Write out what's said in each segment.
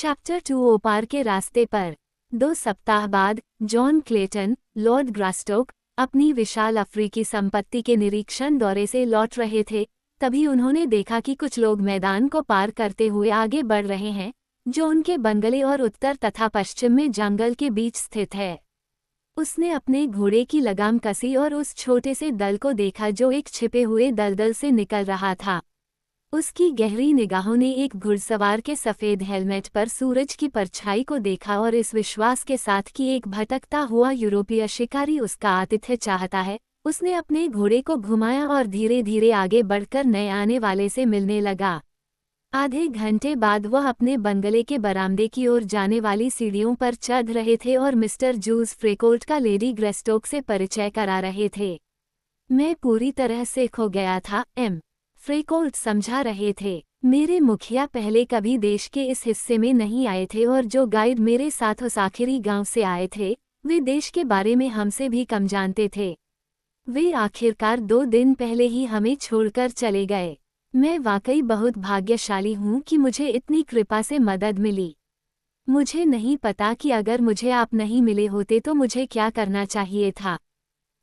Chapter 2 ओपार के रास्ते पर। 2 सप्ताह बाद जॉन क्लेटन, लॉर्ड ग्रास्टोक, अपनी विशाल अफ्रीकी संपत्ति के निरीक्षण दौरे से लौट रहे थे। तभी उन्होंने देखा कि कुछ लोग मैदान को पार करते हुए आगे बढ़ रहे हैं, जो उनके बंगले और उत्तर तथा पश्चिम में जंगल के बीच स्थित है। उसने अपने घोड़े की लगाम कसी और उस छोटे से दल को देखा जो एक छिपे हुए दलदल से निकल रहा था। उसकी गहरी निगाहों ने एक घुड़सवार के सफ़ेद हेलमेट पर सूरज की परछाई को देखा और इस विश्वास के साथ कि एक भटकता हुआ यूरोपीय शिकारी उसका आतिथ्य चाहता है, उसने अपने घोड़े को घुमाया और धीरे धीरे आगे बढ़कर नए आने वाले से मिलने लगा। आधे घंटे बाद वह अपने बंगले के बरामदे की ओर जाने वाली सीढ़ियों पर चढ़ रहे थे और मिस्टर जूस फ्रेकोल्ट का लेडी ग्रेस्टोक से परिचय करा रहे थे। मैं पूरी तरह से खो गया था, फ्रेकोल्ट समझा रहे थे। मेरे मुखिया पहले कभी देश के इस हिस्से में नहीं आए थे और जो गाइड मेरे साथ उस आखिरी गांव से आए थे, वे देश के बारे में हमसे भी कम जानते थे। वे आखिरकार 2 दिन पहले ही हमें छोड़कर चले गए। मैं वाकई बहुत भाग्यशाली हूँ कि मुझे इतनी कृपा से मदद मिली। मुझे नहीं पता कि अगर मुझे आप नहीं मिले होते तो मुझे क्या करना चाहिए था।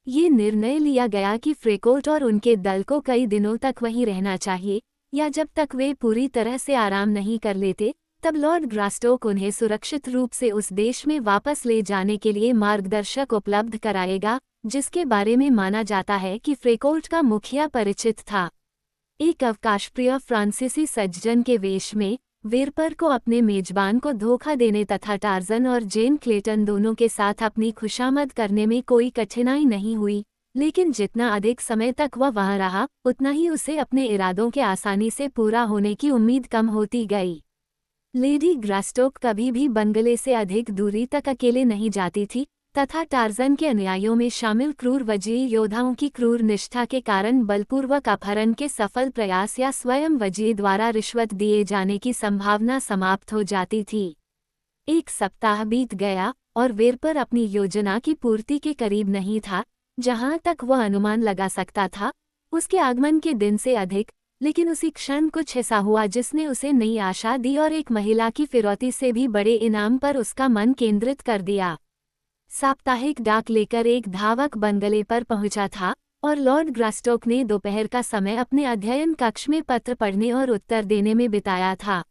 ये निर्णय लिया गया कि फ्रेकोल्ट और उनके दल को कई दिनों तक वहीं रहना चाहिए, या जब तक वे पूरी तरह से आराम नहीं कर लेते, तब लॉर्ड ग्रास्टोक उन्हें सुरक्षित रूप से उस देश में वापस ले जाने के लिए मार्गदर्शक उपलब्ध कराएगा, जिसके बारे में माना जाता है कि फ्रेकोल्ट का मुखिया परिचित था। एक अवकाशप्रिय फ्रांसीसी सज्जन के वेश में वेरपर को अपने मेजबान को धोखा देने तथा टार्जन और जेन क्लेटन दोनों के साथ अपनी खुशामद करने में कोई कठिनाई नहीं हुई, लेकिन जितना अधिक समय तक वह वहां रहा, उतना ही उसे अपने इरादों के आसानी से पूरा होने की उम्मीद कम होती गई। लेडी ग्रास्टोक कभी भी बंगले से अधिक दूरी तक अकेले नहीं जाती थी, तथा टार्जन के अनुयायियों में शामिल क्रूर वजीर योद्धाओं की क्रूर निष्ठा के कारण बलपूर्वक अपहरण के सफल प्रयास या स्वयं वजीर द्वारा रिश्वत दिए जाने की संभावना समाप्त हो जाती थी। 1 सप्ताह बीत गया और वेरपर अपनी योजना की पूर्ति के करीब नहीं था, जहां तक वह अनुमान लगा सकता था, उसके आगमन के दिन से अधिक। लेकिन उसी क्षण कुछ ऐसा हुआ जिसने उसे नई आशा दी और एक महिला की फिरौती से भी बड़े इनाम पर उसका मन केंद्रित कर दिया। साप्ताहिक डाक लेकर एक धावक बंगले पर पहुंचा था और लॉर्ड ग्रास्टोक ने दोपहर का समय अपने अध्ययन कक्ष में पत्र पढ़ने और उत्तर देने में बिताया था।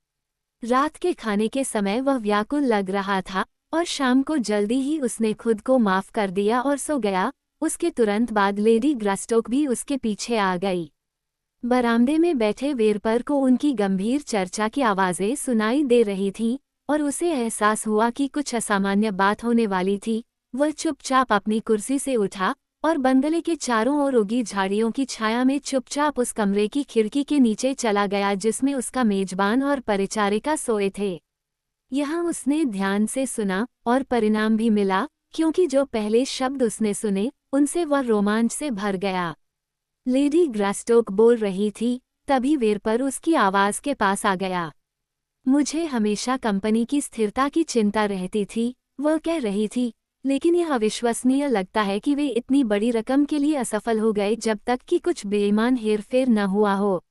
रात के खाने के समय वह व्याकुल लग रहा था और शाम को जल्दी ही उसने खुद को माफ कर दिया और सो गया। उसके तुरंत बाद लेडी ग्रास्टोक भी उसके पीछे आ गई। बरामदे में बैठे वेरपर को उनकी गंभीर चर्चा की आवाज़ें सुनाई दे रही थीं और उसे एहसास हुआ कि कुछ असामान्य बात होने वाली थी। वह चुपचाप अपनी कुर्सी से उठा और बंगले के चारों ओर उगी झाड़ियों की छाया में चुपचाप उस कमरे की खिड़की के नीचे चला गया जिसमें उसका मेजबान और परिचारिका सोए थे। यहाँ उसने ध्यान से सुना और परिणाम भी मिला, क्योंकि जो पहले शब्द उसने सुने उनसे वह रोमांच से भर गया। लेडी ग्रास्टोक बोल रही थी, तभी वेरपर उसकी आवाज़ के पास आ गया। मुझे हमेशा कंपनी की स्थिरता की चिंता रहती थी, वह कह रही थी, लेकिन यह अविश्वसनीय लगता है कि वे इतनी बड़ी रकम के लिए असफल हो गए जब तक कि कुछ बेईमान हेरफेर न हुआ हो।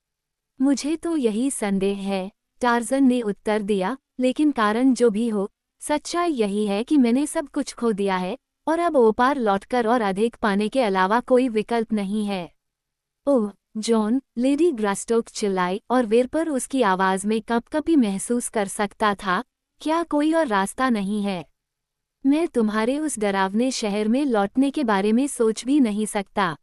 मुझे तो यही संदेह है, टार्जन ने उत्तर दिया, लेकिन कारण जो भी हो, सच्चाई यही है कि मैंने सब कुछ खो दिया है और अब ओपार लौटकर और अधिक पाने के अलावा कोई विकल्प नहीं है। ओह जॉन, लेडी ग्रास्टोक चिल्लाई और वेरपर उसकी आवाज़ में कँपकँपी महसूस कर सकता था। क्या कोई और रास्ता नहीं है? मैं तुम्हारे उस डरावने शहर में लौटने के बारे में सोच भी नहीं सकता।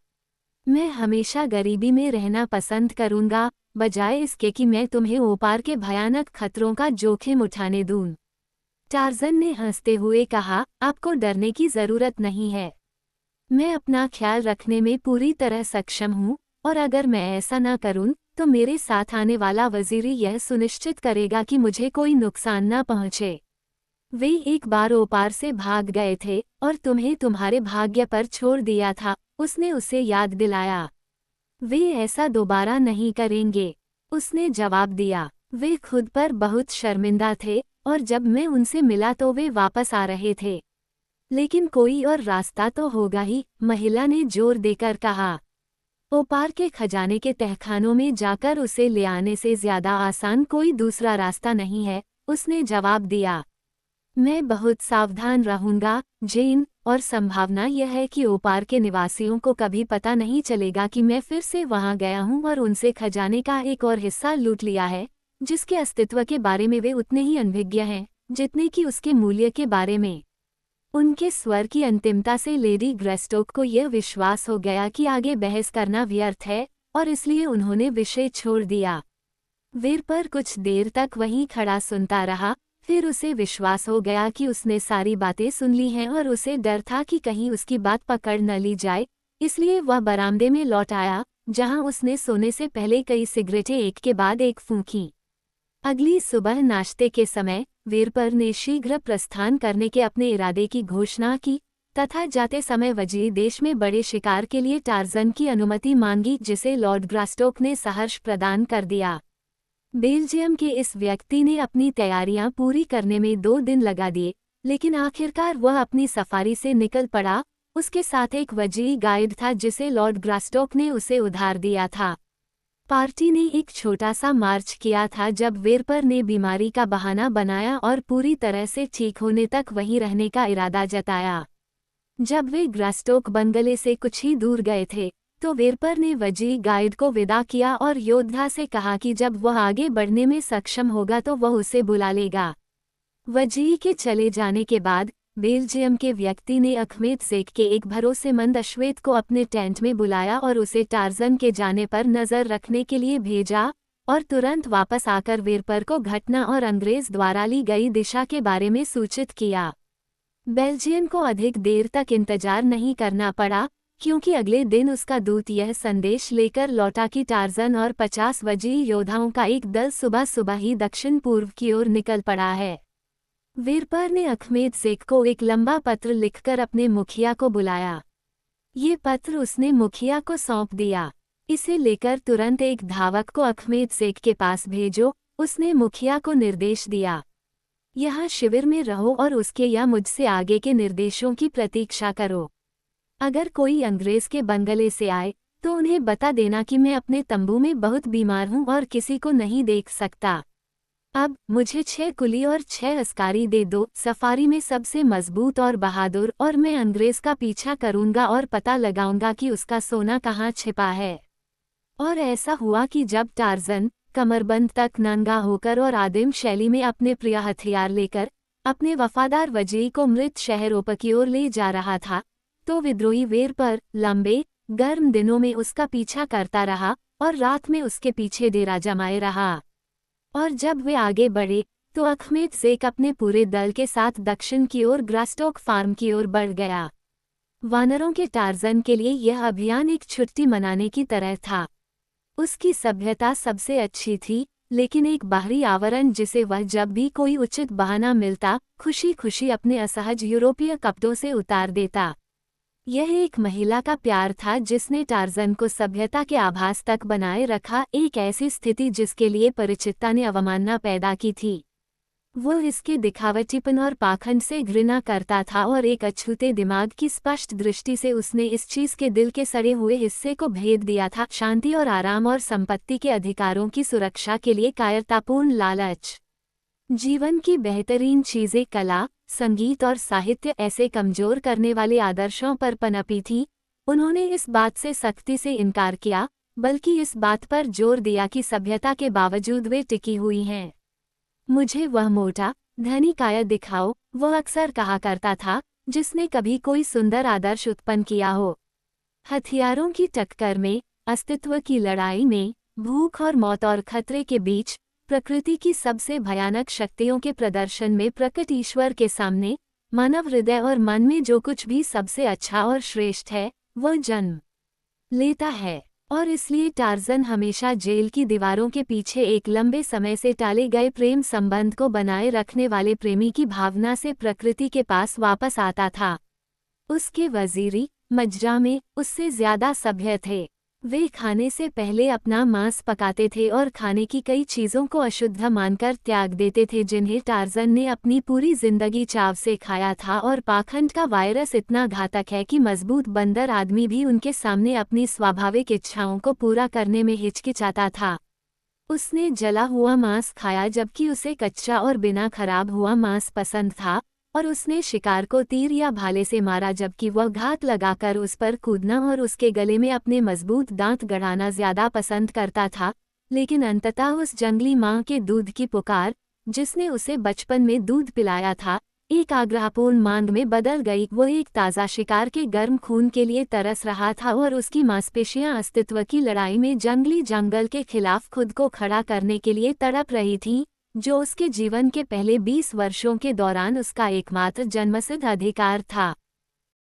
मैं हमेशा गरीबी में रहना पसंद करूंगा, बजाय इसके कि मैं तुम्हें ओपार के भयानक खतरों का जोखिम उठाने दूं। टार्जन ने हंसते हुए कहा, आपको डरने की ज़रूरत नहीं है। मैं अपना ख्याल रखने में पूरी तरह सक्षम हूँ, और अगर मैं ऐसा न करूं, तो मेरे साथ आने वाला वजीर यह सुनिश्चित करेगा कि मुझे कोई नुकसान न पहुँचे। वे एक बार ओपार से भाग गए थे और तुम्हें तुम्हारे भाग्य पर छोड़ दिया था, उसने उसे याद दिलाया। वे ऐसा दोबारा नहीं करेंगे, उसने जवाब दिया। वे खुद पर बहुत शर्मिंदा थे और जब मैं उनसे मिला तो वे वापस आ रहे थे। लेकिन कोई और रास्ता तो होगा ही, महिला ने जोर देकर कहा। ओपार के खजाने के तहखानों में जाकर उसे ले आने से ज्यादा आसान कोई दूसरा रास्ता नहीं है, उसने जवाब दिया। मैं बहुत सावधान रहूंगा, जेन, और संभावना यह है कि ओपार के निवासियों को कभी पता नहीं चलेगा कि मैं फिर से वहां गया हूं और उनसे खजाने का एक और हिस्सा लूट लिया है, जिसके अस्तित्व के बारे में वे उतने ही अनभिज्ञ हैं जितने कि उसके मूल्य के बारे में। उनके स्वर की अंतिमता से लेडी ग्रेस्टोक को यह विश्वास हो गया कि आगे बहस करना व्यर्थ है, और इसलिए उन्होंने विषय छोड़ दिया। वेरपर कुछ देर तक वहीं खड़ा सुनता रहा, फिर उसे विश्वास हो गया कि उसने सारी बातें सुन ली हैं और उसे डर था कि कहीं उसकी बात पकड़ न ली जाए, इसलिए वह बरामदे में लौट आया, जहां उसने सोने से पहले कई सिगरेटें एक के बाद एक फूंकी। अगली सुबह नाश्ते के समय वेरपर ने शीघ्र प्रस्थान करने के अपने इरादे की घोषणा की तथा जाते समय वजीर देश में बड़े शिकार के लिए टार्जन की अनुमति मांगी, जिसे लॉर्ड ग्रास्टोक ने सहर्ष प्रदान कर दिया। बेल्जियम के इस व्यक्ति ने अपनी तैयारियां पूरी करने में 2 दिन लगा दिए, लेकिन आखिरकार वह अपनी सफारी से निकल पड़ा। उसके साथ एक वजीरी गाइड था जिसे लॉर्ड ग्रास्टोक ने उसे उधार दिया था। पार्टी ने एक छोटा सा मार्च किया था जब वेरपर ने बीमारी का बहाना बनाया और पूरी तरह से ठीक होने तक वहीं रहने का इरादा जताया। जब वे ग्रास्टोक बंगले से कुछ ही दूर गए थे, तो वेरपर ने वजीरी गाइड को विदा किया और योद्धा से कहा कि जब वह आगे बढ़ने में सक्षम होगा तो वह उसे बुला लेगा। वजीरी के चले जाने के बाद बेल्जियम के व्यक्ति ने अखमेद शेख के एक भरोसेमंद अश्वेत को अपने टेंट में बुलाया और उसे टार्जन के जाने पर नजर रखने के लिए भेजा, और तुरंत वापस आकर वेरपर को घटना और अंग्रेज द्वारा ली गई दिशा के बारे में सूचित किया। बेल्जियन को अधिक देर तक इंतजार नहीं करना पड़ा, क्योंकि अगले दिन उसका दूत यह संदेश लेकर लौटा कि टार्जन और 50 वजीरी योद्धाओं का एक दल सुबह सुबह ही दक्षिण पूर्व की ओर निकल पड़ा है। वेरपर ने अखमेद शेख को एक लंबा पत्र लिखकर अपने मुखिया को बुलाया। ये पत्र उसने मुखिया को सौंप दिया। इसे लेकर तुरंत एक धावक को अखमेद शेख के पास भेजो, उसने मुखिया को निर्देश दिया। यहाँ शिविर में रहो और उसके या मुझसे आगे के निर्देशों की प्रतीक्षा करो। अगर कोई अंग्रेज के बंगले से आए तो उन्हें बता देना कि मैं अपने तंबू में बहुत बीमार हूँ और किसी को नहीं देख सकता। अब मुझे 6 कुली और 6 अस्कारी दे दो, सफारी में सबसे मजबूत और बहादुर, और मैं अंग्रेज का पीछा करूंगा और पता लगाऊंगा कि उसका सोना कहाँ छिपा है। और ऐसा हुआ कि जब टार्जन कमरबंद तक नंगा होकर और आदिम शैली में अपने प्रिय हथियार लेकर अपने वफादार वजीरी को मृत शहर ओप की ओर ले जा रहा था, तो विद्रोही वेरपर लंबे गर्म दिनों में उसका पीछा करता रहा और रात में उसके पीछे डेरा जमाए रहा। और जब वे आगे बढ़े तो अखमेद शेख अपने पूरे दल के साथ दक्षिण की ओर ग्रास्टोक फार्म की ओर बढ़ गया। वानरों के टार्जन के लिए यह अभियान एक छुट्टी मनाने की तरह था। उसकी सभ्यता सबसे अच्छी थी, लेकिन एक बाहरी आवरण जिसे वह जब भी कोई उचित बहाना मिलता खुशी खुशी अपने असहज यूरोपीय कपड़ों से उतार देता। यह एक महिला का प्यार था जिसने टार्जन को सभ्यता के आभास तक बनाए रखा, एक ऐसी स्थिति जिसके लिए परिचितता ने अवमानना पैदा की थी। वो इसके दिखावटीपन और पाखंड से घृणा करता था और एक अछूते दिमाग की स्पष्ट दृष्टि से उसने इस चीज के दिल के सड़े हुए हिस्से को भेद दिया था, शांति और आराम और संपत्ति के अधिकारों की सुरक्षा के लिए कायरतापूर्ण लालच। जीवन की बेहतरीन चीजें कला, संगीत और साहित्य ऐसे कमजोर करने वाले आदर्शों पर पनपी थी। उन्होंने इस बात से सख्ती से इनकार किया, बल्कि इस बात पर जोर दिया कि सभ्यता के बावजूद वे टिकी हुई हैं। मुझे वह मोटा धनी काया दिखाओ, वह अक्सर कहा करता था, जिसने कभी कोई सुंदर आदर्श उत्पन्न किया हो। हथियारों की टक्कर में, अस्तित्व की लड़ाई में, भूख और मौत और खतरे के बीच, प्रकृति की सबसे भयानक शक्तियों के प्रदर्शन में प्रकट ईश्वर के सामने, मानव हृदय और मन में जो कुछ भी सबसे अच्छा और श्रेष्ठ है, वह जन्म लेता है। और इसलिए टार्जन हमेशा जेल की दीवारों के पीछे एक लंबे समय से टाले गए प्रेम संबंध को बनाए रखने वाले प्रेमी की भावना से प्रकृति के पास वापस आता था। उसके वजीरी मजरा में उससे ज्यादा सभ्य थे। वे खाने से पहले अपना मांस पकाते थे और खाने की कई चीजों को अशुद्ध मानकर त्याग देते थे जिन्हें टार्जन ने अपनी पूरी जिंदगी चाव से खाया था। और पाखंड का वायरस इतना घातक है कि मजबूत बंदर आदमी भी उनके सामने अपनी स्वाभाविक इच्छाओं को पूरा करने में हिचकिचाता था। उसने जला हुआ मांस खाया जबकि उसे कच्चा और बिना खराब हुआ मांस पसंद था, और उसने शिकार को तीर या भाले से मारा जबकि वह घात लगाकर उस पर कूदना और उसके गले में अपने मजबूत दांत गड़ाना ज्यादा पसंद करता था। लेकिन अंततः उस जंगली मां के दूध की पुकार, जिसने उसे बचपन में दूध पिलाया था, एक आग्रहपूर्ण मांग में बदल गई। वो एक ताज़ा शिकार के गर्म खून के लिए तरस रहा था और उसकी मांसपेशियां अस्तित्व की लड़ाई में जंगली जंगल के खिलाफ खुद को खड़ा करने के लिए तड़प रही थीं, जो उसके जीवन के पहले 20 वर्षों के दौरान उसका एकमात्र जन्मसिद्ध अधिकार था।